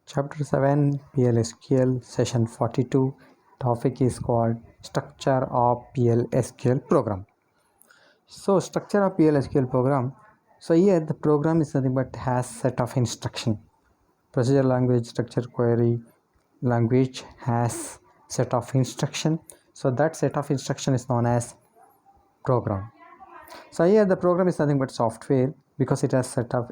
Chapter 7 PLSQL Session 42. Topic is called Structure of PLSQL Program. So structure of PLSQL program. So here the program is nothing but has set of instruction. Procedure language, structure query language has set of instruction. So that set of instruction is known as program. So here the program is nothing but software because it has set of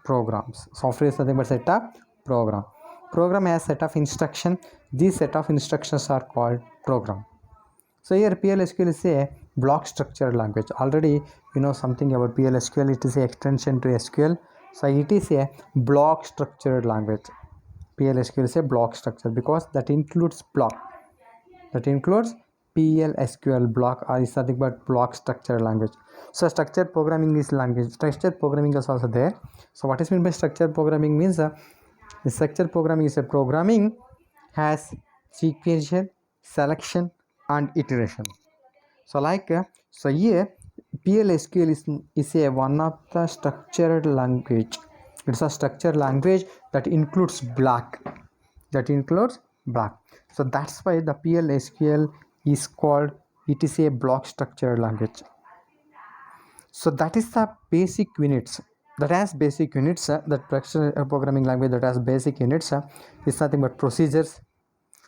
programs. Software is nothing but set of program. Program has set of instruction. These set of instructions are called program. So here PLSQL is a block structured language. Already you know something about PLSQL. It is an extension to SQL. So it is a block structured language. PLSQL is a block structure because that includes block. That includes PLSQL block or is nothing but block structured language. So structured programming is language. Structured programming is also there. So what is meant by structured programming means the structured programming is a programming has sequential, selection and iteration. So so here PLSQL is a one of the structured language. It's a structured language that includes block. So that's why the PLSQL is called, it is a block structured language. So that is the basic units that has basic units. That programming language that has basic units is nothing but procedures,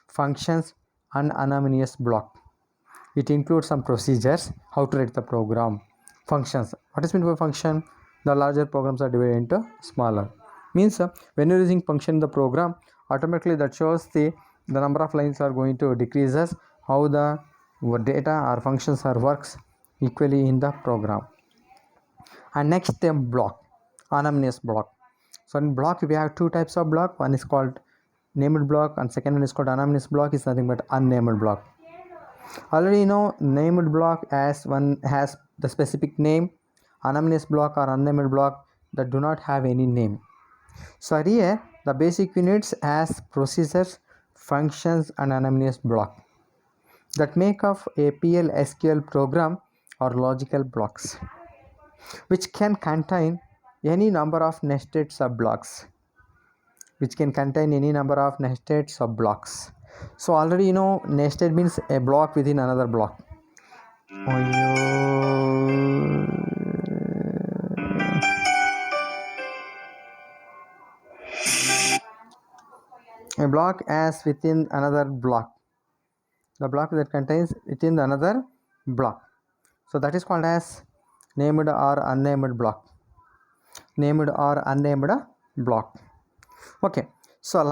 functions and anonymous block. It includes some procedures, how to write the program, functions. What is meant by function? The larger programs are divided into smaller. Means when you're using function in the program, automatically that shows the number of lines are going to decreases, how the data or functions are works equally in the program. And next block, anonymous block. So in block we have two types of block. One is called named block and second one is called anonymous block. Is nothing but unnamed block. Already you know named block as one has the specific name. Anonymous block or unnamed block that do not have any name. So here the basic units as procedures, functions and anonymous block that make up a PLSQL program or logical blocks, which can contain any number of nested subblocks. So already you know nested means a block within another block. A block as within another block. The block that contains within another block. So that is called as named or unnamed block. Okay. So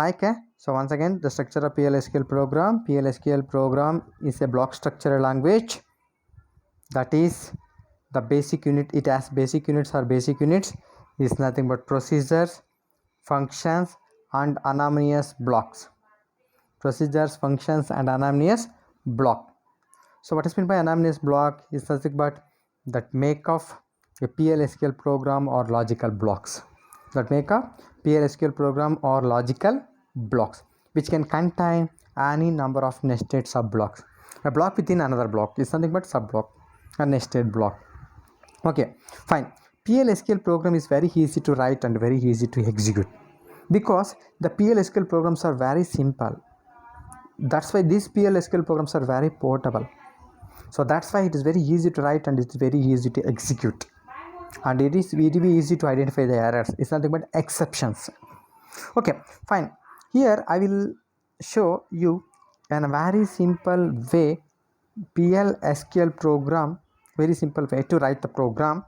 so once again the structure of PLSQL program. PLSQL program is a block structured language. That is the basic unit. It has basic units or basic units is nothing but procedures, functions and anonymous blocks. Procedures, functions and anonymous block. So what is meant by anonymous block is nothing but that make of a PLSQL program or logical blocks. That make a PLSQL program or logical blocks which can contain any number of nested subblocks. A block within another block is nothing but subblock, a nested block. Okay, fine. PLSQL program is very easy to write and very easy to execute because the PLSQL programs are very simple. That's why these PLSQL programs are very portable. So that's why it is very easy to write and it's very easy to execute. And it is very easy to identify the errors. It's nothing but exceptions. Okay, fine. Here I will show you in a very simple way PLSQL program, very simple way to write the program.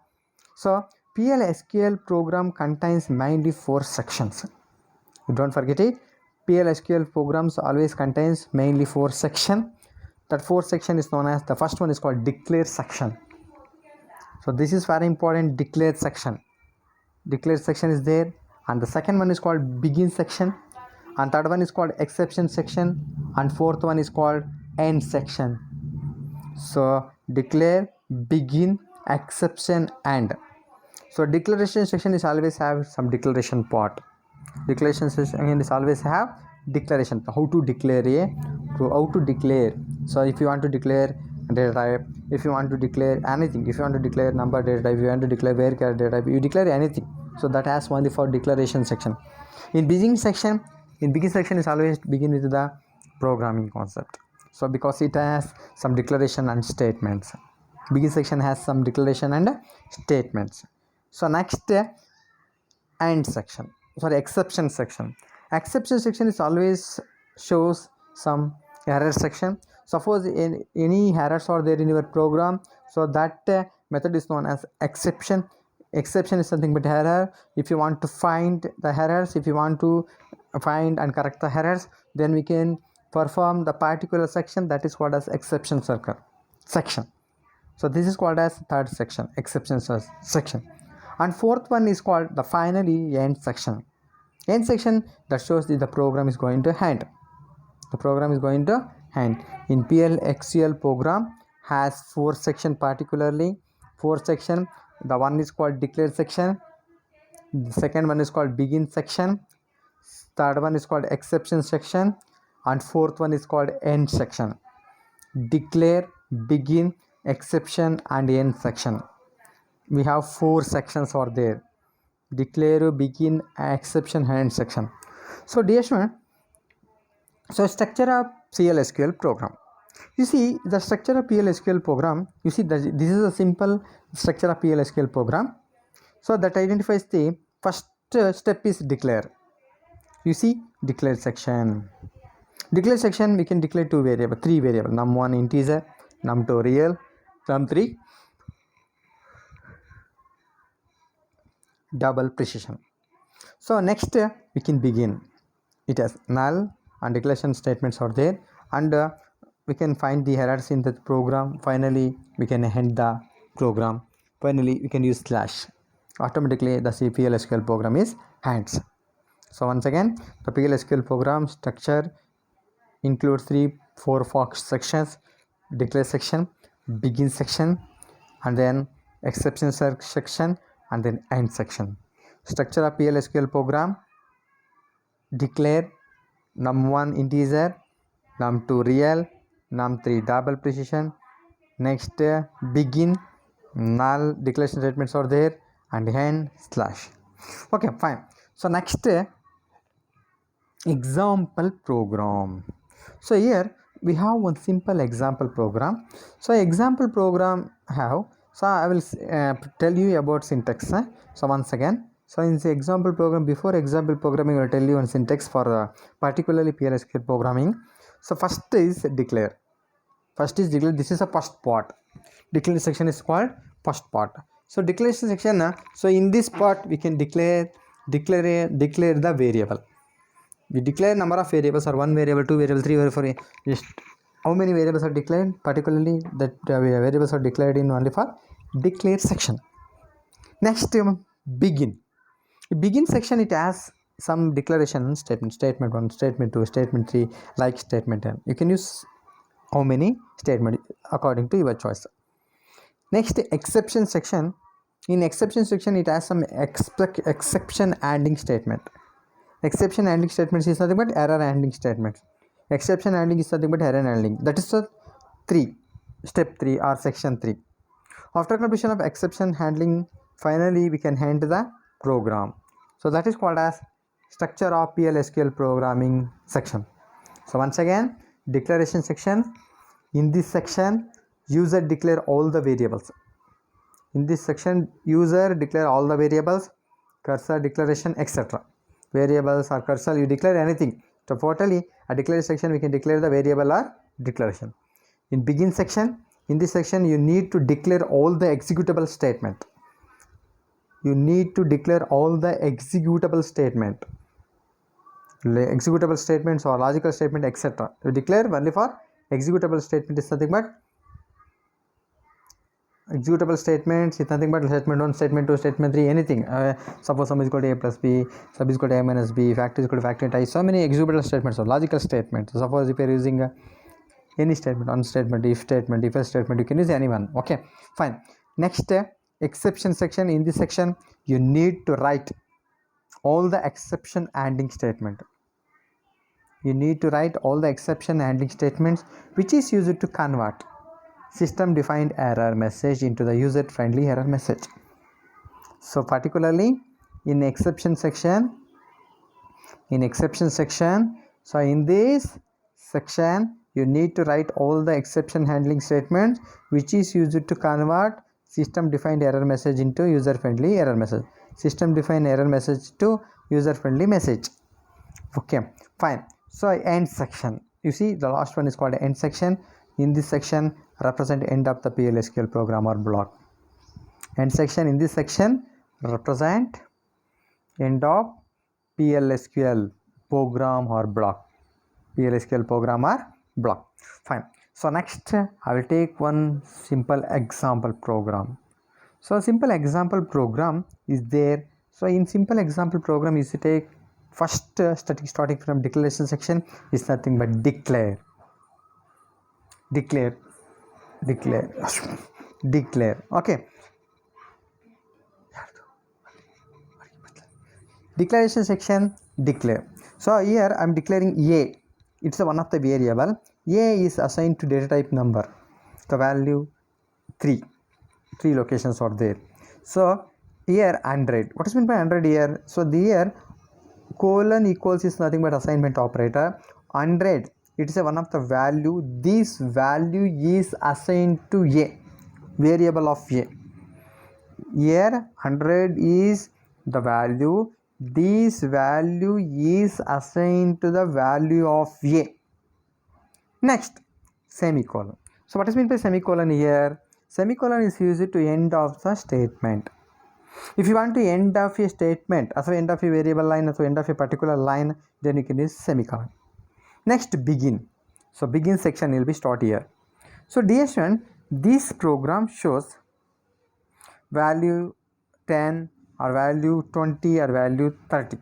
So PLSQL program contains mainly 4 sections. Don't forget it. PLSQL programs always contains mainly 4 sections. That 4 section is known as, the first one is called declare section. So this is very important, declare section. Declare section is there, and the second one is called begin section, and third one is called exception section, and fourth one is called end section. So declare, begin, exception, end. So declaration section is always have some declaration part. Declaration section is always have declaration, how to declare. So if you want to declare data type, if you want to declare anything, if you want to declare number data type, if you want to declare varchar data type, you declare anything. So that has only for declaration section. In begin section In begin section is always begin with the programming concept. So because it has some declaration and statements. Begin section has some declaration and statements. So next and section, sorry, exception section. Exception section is always shows some error section. Suppose any errors are there in your program, so that method is known as exception. Exception is something but error. If you want to find the errors, if you want to find and correct the errors, then we can perform the particular section that is called as exception circle section. So this is called as third section, exception section. And fourth one is called the finally end section. End section that shows that the program is going to end. The program is going to end. In PLSQL program has 4 section, particularly 4 section. The one is called declare section. The second one is called begin section. Third one is called exception section. And fourth one is called end section. Declare, begin, exception and end section. We have 4 sections are there: declare, begin, exception, end section. So dear student, so structure of PLSQL program. You see the structure of PLSQL program. You see that this is a simple structure of PLSQL program. So that identifies the first step is declare. You see declare section. Declare section we can declare 2 variable, 3 variable: num1 integer, num2 real, num3 double precision. So next we can begin. It has null and declaration statements are there, and we can find the errors in the program. Finally we can end the program. Finally we can use slash. Automatically the PLSQL program is ends. So once again, the PLSQL program structure includes 3-4 sections: declare section, begin section, and then exception section, and then end section. Structure of PLSQL program: declare, num1 integer, num2 real, num3 double precision. Next begin, null, declaration statements are there, and end slash. Okay, fine. So next example program. So here we have one simple example program. So example program have, so I will tell you about syntax. So once again, so in the example program, before example programming I will tell you one syntax for particularly PLSQL programming. So first is declare. First is declare. This is a first part. Declare section is called first part. So declaration section, so in this part we can declare the variable. We declare number of variables, or 1 variable, 2 variable, 3 variable, 4. Just how many variables are declared, particularly that variables are declared in only for declare section. Next begin. Begin section, it has some declaration statement: statement 1, statement 2, statement 3, like statement 10. You can use how many statement according to your choice. Next exception section. In exception section it has some exception handling statement. Exception handling statements is nothing but error handling statements. Exception handling is nothing but error handling. That is the step 3 or section 3. After completion of exception handling, finally we can end the program. So that is called as structure of PLSQL programming section. So once again, declaration section. In this section, user declare all the variables. In this section, user declare all the variables, cursor declaration, etc. Variables or cursor, you declare anything. So totally a declare section we can declare the variable or declaration. In begin section, in this section you need to declare all the executable statement. You need to declare all the executable statement. Executable statements or logical statement, etc. You declare only for executable statement is nothing but executable statements is nothing but statement 1, statement 2, statement 3, anything. Suppose sum is equal to a plus b, sub is equal to a minus b, factor is equal to factor into I. So many executable statements or logical statements. Suppose if you are using any statement, on statement, if else statement, you can use anyone. Okay, fine. Next exception section. In this section you need to write all the exception handling statement. You need to write all the exception handling statements which is used to convert system defined error message into the user friendly error message. So particularly in exception section, in exception section. So in this section you need to write all the exception handling statements which is used to convert system defined error message into user friendly error message, system defined error message to user friendly message. Okay, fine. So end section, you see the last one is called end section. In this section represent end of the PLSQL program or block. End section, in this section represent end of PLSQL program or block, PLSQL program or block. Fine. So next I will take one simple example program. So simple example program is there. So in simple example program is to take first starting from declaration section is nothing but declare. Okay, declaration section, declare. So here I am declaring a, it's one of the variable. A is assigned to data type number, the value 3 locations are there. So here 100, what is meant by 100 here? So the here colon equals is nothing but assignment operator. 100, it is one of the value, this value is assigned to a variable of a. Here 100 is the value, this value is assigned to the value of a. Next, semicolon. So what is meant by semicolon here? Semicolon is used to end of the statement. If you want to end of a statement, as end of a variable line, as end of a particular line, then you can use semicolon. Next, begin. So begin section will be start here. So dear student, this program shows value 10 or value 20 or value 30,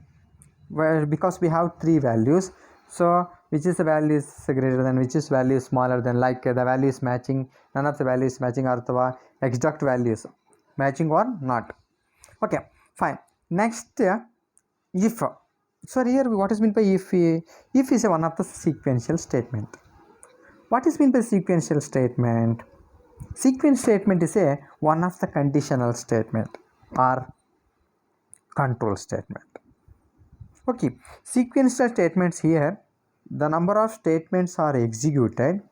where because we have three values, so which is the value is greater than, which is value is smaller than, like the value is matching, none of the value is matching, or exact values matching or not. Okay, fine. Next, if. So here what is meant by if? If is one of the sequential statement. What is meant by sequential statement? Sequence statement is a one of the conditional statement or control statement. Okay, sequential statements here, the number of statements are executed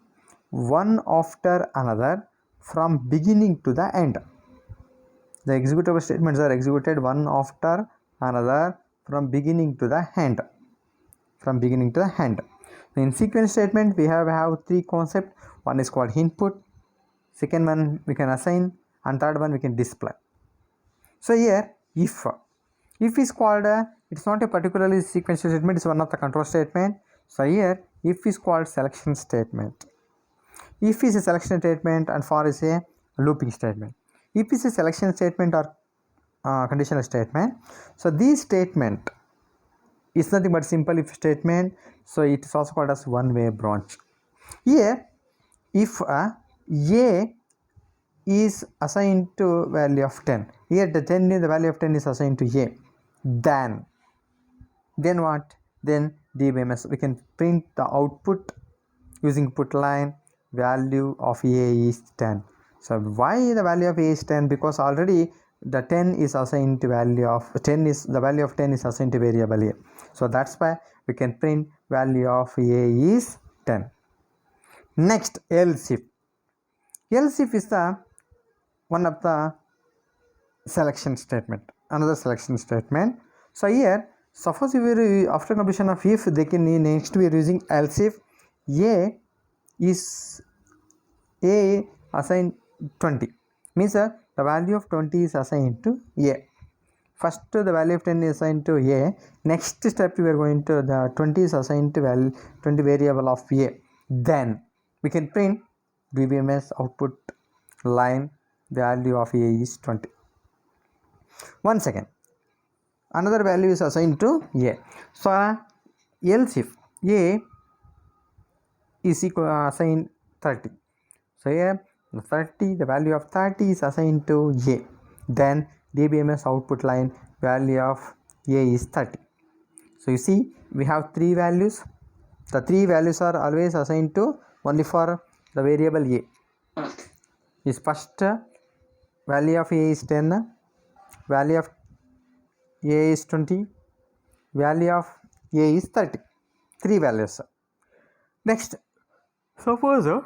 one after another from beginning to the end. The executable statements are executed one after another from beginning to the end. In sequence statement we have three concepts. One is called input, second one we can assign, and third one we can display. So here if is called it's not a particularly sequential statement, it's one of the control statement. So here if is called selection statement. If is a selection statement and for is a looping statement. If is a selection statement or conditional statement, so this statement is nothing but simple if statement, so it is also called as one way branch. Here if a is assigned to value of 10, here the value of 10 is assigned to a, then what, then DBMS we can print the output using put line value of a is 10. So why the value of a is 10? Because already the 10 is assigned to value of 10 is the value of 10 is assigned to variable a, so that's why we can print value of a is 10. Next, else if is the one of the selection statement, another selection statement. So here suppose if we after completion of if, they can next we are using else if a is a assigned 20, means the value of 20 is assigned to a. First the value of 10 is assigned to a, next step we are going to the 20 is assigned to value 20 variable of a, then we can print DBMS output line value of a is 20. Once again another value is assigned to a. So else if a is equal assigned 30, so here 30, the value of 30 is assigned to a, then DBMS output line value of a is 30. So you see we have three values, the three values are always assigned to only for the variable a. Is first value of a is 10, value of a is 20, value of A is 30. 3 values. Next, suppose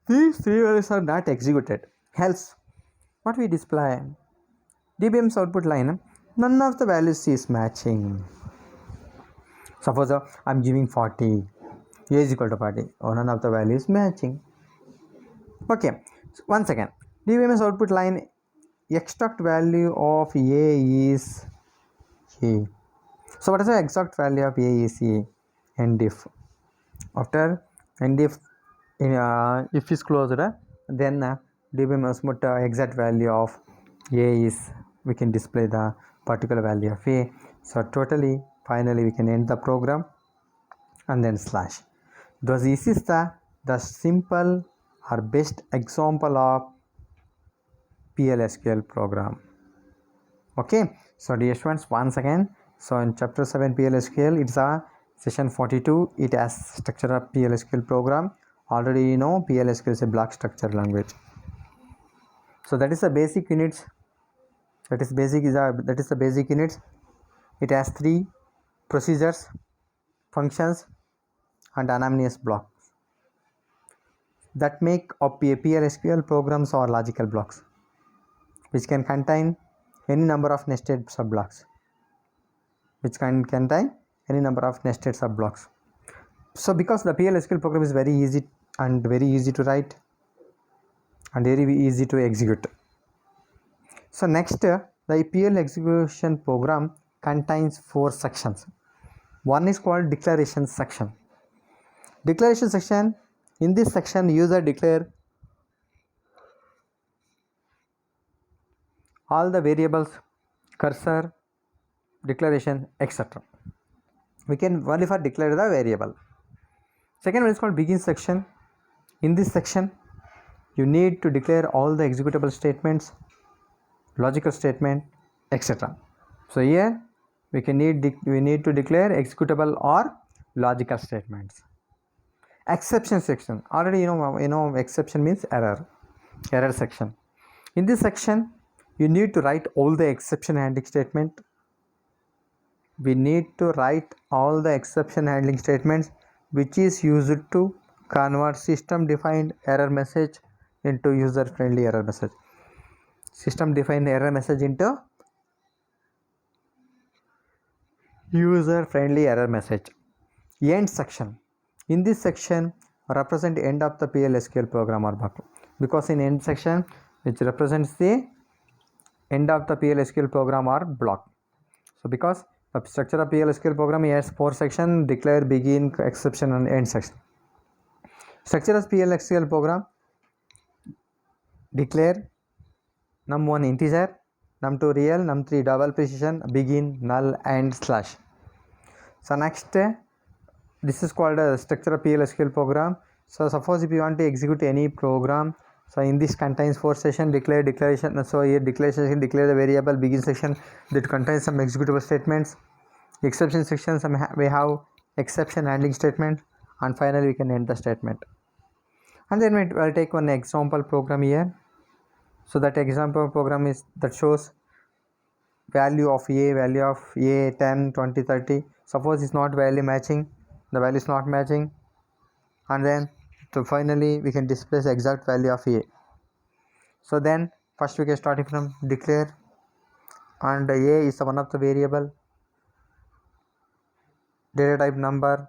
these 3 values are not executed. Else, what we display? DBM's output line, none of the values is matching. Suppose I'm giving 40, A is equal to 40, or none of the values matching. Okay, so once again, DBM's output line, extract value of A is A. So what is the exact value of A is A? And if after and if is closed, then DBM must put exact value of A is, we can display the particular value of A. So totally finally we can end the program and then slash. Thus this is the simple or best example of PLSQL program. Okay, so dear students, once again, so in chapter 7 PLSQL, it's a session 42. It has structure of PLSQL program. Already you know PLSQL is a block structure language. So that is the basic units. That is the basic units. It has 3 procedures, functions, and anonymous blocks that make up a PLSQL programs or logical blocks, which can contain any number of nested subblocks. So because the PLSQL program is very easy to write and very easy to execute. So next, the PL execution program contains 4 sections. One is called declaration section. Declaration section, in this section user declare all the variables, cursor, declaration, etc. We can only for declare the variable. Second one is called begin section. In this section you need to declare all the executable statements, logical statement, etc. So here we need to declare executable or logical statements. Exception section, already you know exception means error section. In this section you need to write all the exception handling statement. We need to write all the exception handling statements which is used to convert system defined error message into user friendly error message. System defined error message into user friendly error message. End section, in this section represent end of the PLSQL program or block, because in end section which represents the end of the PLSQL program or block. So because the structure of PLSQL program has 4 sections: declare, begin, exception, and end section. Structure of PLSQL program: declare, num1 integer, num2 real, num3 double precision, begin, null, and slash. So next, this is called a structure of PLSQL program. So suppose if you want to execute any program, so in this contains 4 section: declare, declaration. So here declaration section, declare the variable. Begin section, that contains some executable statements. Exception section, we have exception handling statement, and finally we can end the statement. And then we'll take one example program here. So that example program is that shows value of A 10, 20, 30. Suppose it's not value matching, the value is not matching, and then so finally we can display the exact value of A. So then first we can starting from declare, and A is one of the variable, data type number,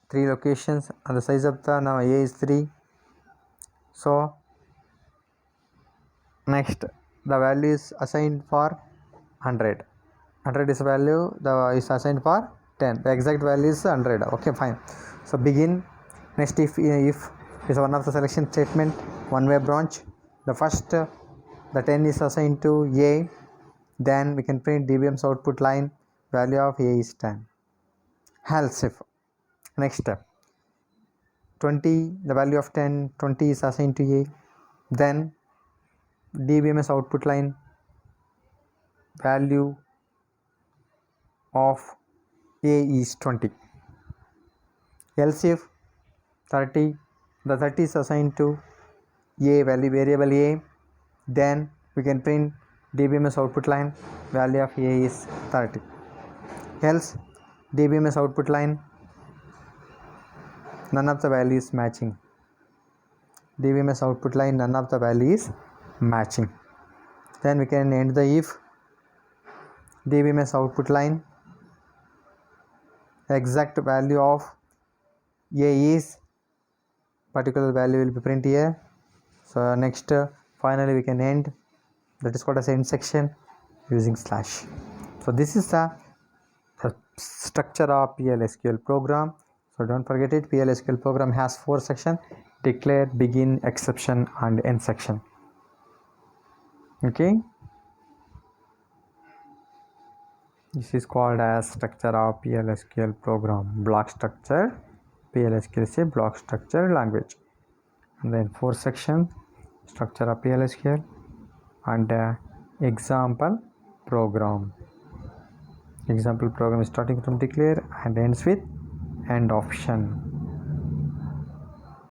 3 locations, and the size of the now A is 3. So next the value is assigned for 100 is value, is assigned for 10, the exact value is 100. Okay, fine. So begin. Next, if is one of the selection statement, one way branch, the first the 10 is assigned to A, then we can print DBM's output line, value of A is 10. Else if next 20, the value of 20 is assigned to A, then DBM's output line, value of A is 20. Else if 30, the 30 is assigned to A, value variable A, then we can print DBMS output line, value of A is 30. Else DBMS output line, none of the value is matching. DBMS output line, none of the value is matching. Then we can end the if. DBMS output line, exact value of A is particular value will be printed here. So next finally we can end, that is called as end section using slash. So this is the structure of PLSQL program. So don't forget it, PLSQL program has 4 sections: declare, begin, exception and end section. Okay, this is called as structure of PLSQL program. Block structure, PLSQL is a block structure language. And then 4 sections: structure of PLSQL and example program. Example program is starting from declare and ends with end option.